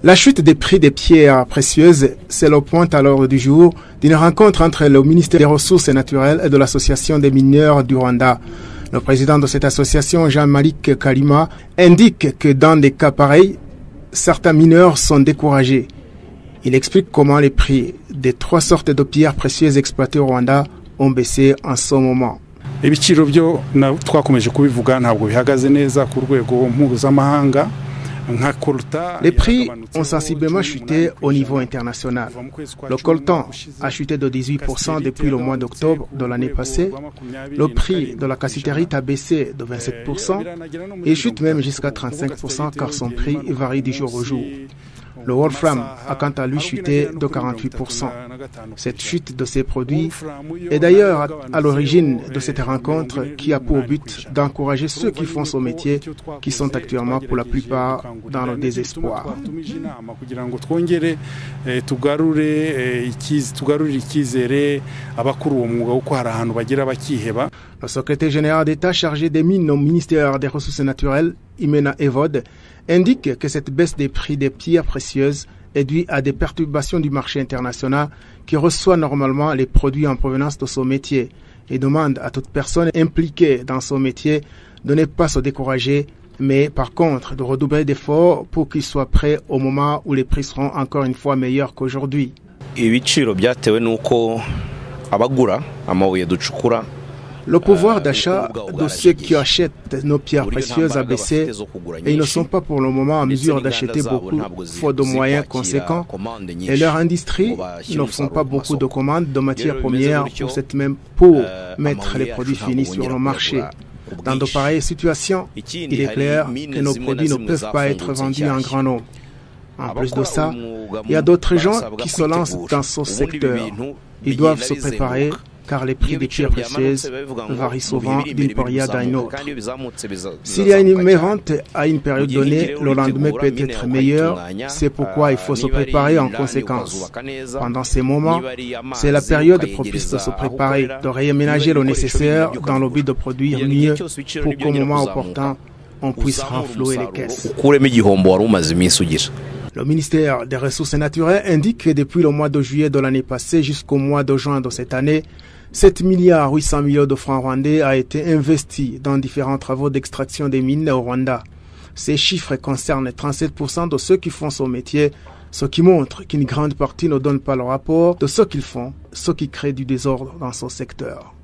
La chute des prix des pierres précieuses, c'est le point à l'ordre du jour d'une rencontre entre le ministère des Ressources naturelles et de l'Association des mineurs du Rwanda. Le président de cette association, Jean-Malik Kalima, indique que dans des cas pareils, certains mineurs sont découragés. Il explique comment les prix des 3 sortes de pierres précieuses exploitées au Rwanda ont baissé en ce moment. Ibiciro byo twakomeje kubivuga ntabwo bihagaze neza ku rwego mpuzamahanga. Les prix ont sensiblement chuté au niveau international. Le coltan a chuté de 18% depuis le mois d'octobre de l'année passée. Le prix de la cassiterite a baissé de 27% et chute même jusqu'à 35% car son prix varie du jour au jour. Le wolfram a quant à lui chuté de 48%. Cette chute de ces produits est d'ailleurs à l'origine de cette rencontre qui a pour but d'encourager ceux qui font ce métier, qui sont actuellement pour la plupart dans le désespoir. Le secrétaire général d'État chargé des mines au ministère des Ressources naturelles, Imena Evode, indique que cette baisse des prix des pierres précieuses est due à des perturbations du marché international qui reçoit normalement les produits en provenance de son métier et demande à toute personne impliquée dans son métier de ne pas se décourager, mais par contre de redoubler d'efforts pour qu'il soit prêt au moment où les prix seront encore une fois meilleurs qu'aujourd'hui. Le pouvoir d'achat de ceux qui achètent nos pierres précieuses a baissé et ils ne sont pas pour le moment en mesure d'acheter beaucoup, faute de moyens conséquents. Et leur industrie ne font pas beaucoup de commandes de matières premières pour mettre les produits finis sur le marché. Dans de pareilles situations, il est clair que nos produits ne peuvent pas être vendus en grand nombre. En plus de ça, il y a d'autres gens qui se lancent dans ce secteur. Ils doivent se préparer car les prix des pierres précieuses varient souvent d'une période à une autre. S'il y a une vente à une période donnée, le lendemain peut être meilleur, c'est pourquoi il faut se préparer en conséquence. Pendant ces moments, c'est la période propice de se préparer, de réaménager le nécessaire dans le but de produire mieux pour qu'au moment opportun, on puisse renflouer les caisses. Le ministère des Ressources naturelles indique que depuis le mois de juillet de l'année passée jusqu'au mois de juin de cette année, 7,8 milliards de francs rwandais a été investi dans différents travaux d'extraction des mines au Rwanda. Ces chiffres concernent 37% de ceux qui font ce métier, ce qui montre qu'une grande partie ne donne pas le rapport de ce qu'ils font, ce qui crée du désordre dans ce secteur.